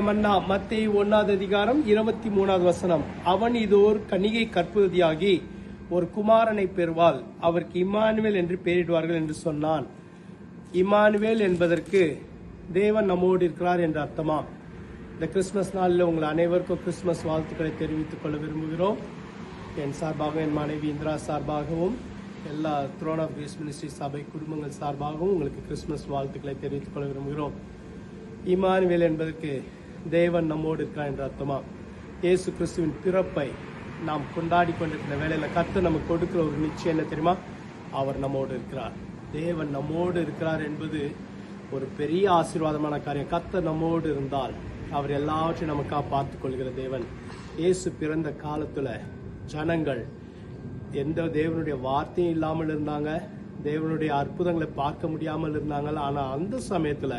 மன்னா மத்தேயு 1:23 அவன் இதோர் கன்னிகை கற்பவதியாகி ஒரு குமாரனை பெறுவாள், அவருக்கு இம்மானுவேல் என்று பெயரிடுவார்கள் என்று சொன்னான். இம்மானுவேல் என்பதற்கு தேவன் நம்மோடு இருக்கிறார் என்ற அர்த்தமாம். இந்த கிறிஸ்துமஸ் நாளில் உங்கள் அனைவருக்கும் கிறிஸ்துமஸ் வாழ்த்துக்களை தெரிவித்துக் கொள்ள விரும்புகிறோம். என் சார்பாகவும் என் மனைவி இந்திரா சார்பாகவும் எல்லா த்ரோன் ஆஃப் கிரேஸ் மினிஸ்ட்ரி சபை குடும்பங்கள் சார்பாகவும் உங்களுக்கு கிறிஸ்துமஸ் வாழ்த்துக்களை தெரிவித்துக் கொள்ள விரும்புகிறோம். இம்மானுவேல் என்பதற்கு தேவன் நம்மோடு இருக்கிறார் என்ற அர்த்தமா. இயேசு கிறிஸ்துவின் பிறப்பை நாம் கொண்டாடி கொண்டிருக்கிற வேளையில கர்த்தர் நமக்கு கொடுக்கிற ஒரு நிச்சயம் என்ன தெரியுமா? அவர் நம்மோடு இருக்கிறார். தேவன் நம்மோடு இருக்கிறார் என்பது ஒரு பெரிய ஆசீர்வாதமான காரியம். கர்த்தர் நம்மோடு இருந்தால் அவர் எல்லாவற்றையும் நமக்காக பார்த்துக் கொள்கிற தேவன். இயேசு பிறந்த காலத்துல ஜனங்கள் எந்த தேவனுடைய வார்த்தையும் இல்லாமல் இருந்தாங்க, தேவனுடைய அற்புதங்களை பார்க்க முடியாமல் இருந்தாங்க. ஆனா அந்த சமயத்துல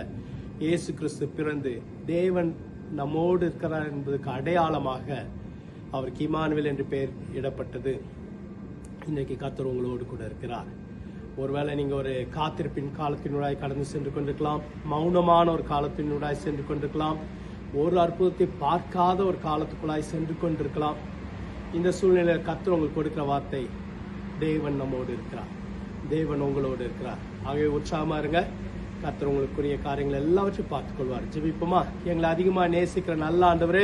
இயேசு கிறிஸ்து பிறந்து தேவன் நம்மோடு இருக்கிறார் என்பதற்கு அடையாளமாக அவருக்கு இம்மானுவேல் என்று பெயர் இடப்பட்டது. இன்றைக்கு கர்த்தர் உங்களோடு கூட இருக்கிறார். ஒருவேளை நீங்க ஒரு காத்திருப்பின் காலத்தினூடாய் கடந்து சென்று கொண்டிருக்கலாம், மௌனமான ஒரு காலத்தினூடாய் சென்று கொண்டிருக்கலாம், ஒரு அற்புதத்தை பார்க்காத ஒரு காலத்துக்குள்ளாய் சென்று கொண்டிருக்கலாம். இந்த சூழ்நிலையில் கர்த்தர் உங்களுக்கு கொடுக்கிற வார்த்தை, தேவன் நம்மோடு இருக்கிறார், தேவன் உங்களோடு இருக்கிறார். ஆகவே உற்சாகமா இருங்க. கர்த்தர் உங்களுக்குரிய காரியங்கள் எல்லாவற்றையும் பார்த்துக் கொள்வார். ஜெபிப்போமா? எங்களை அதிகமா நேசிக்கிற நல்ல ஆண்டவரே,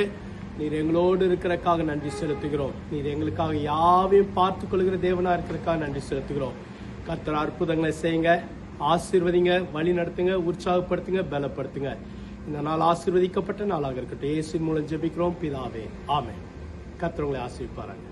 நீர் எங்களோடு இருக்கிறக்காக நன்றி செலுத்துகிறோம். நீர் எங்களுக்காக யாவையும் பார்த்துக் கொள்கிற தேவனா இருக்கிறக்காக நன்றி செலுத்துகிறோம். கர்த்தர் அற்புதங்களை செய்யுங்க, ஆசீர்வதிங்க, வழி நடத்துங்க, உற்சாகப்படுத்துங்க, பலப்படுத்துங்க. இந்த நாள் ஆசீர்வதிக்கப்பட்ட நாளாக இருக்கட்டும். இயேசுவின் மூலம் ஜெபிக்கிறோம் பிதாவே, ஆமென். கர்த்தர் உங்களை ஆசீர்வதிப்பாராங்க.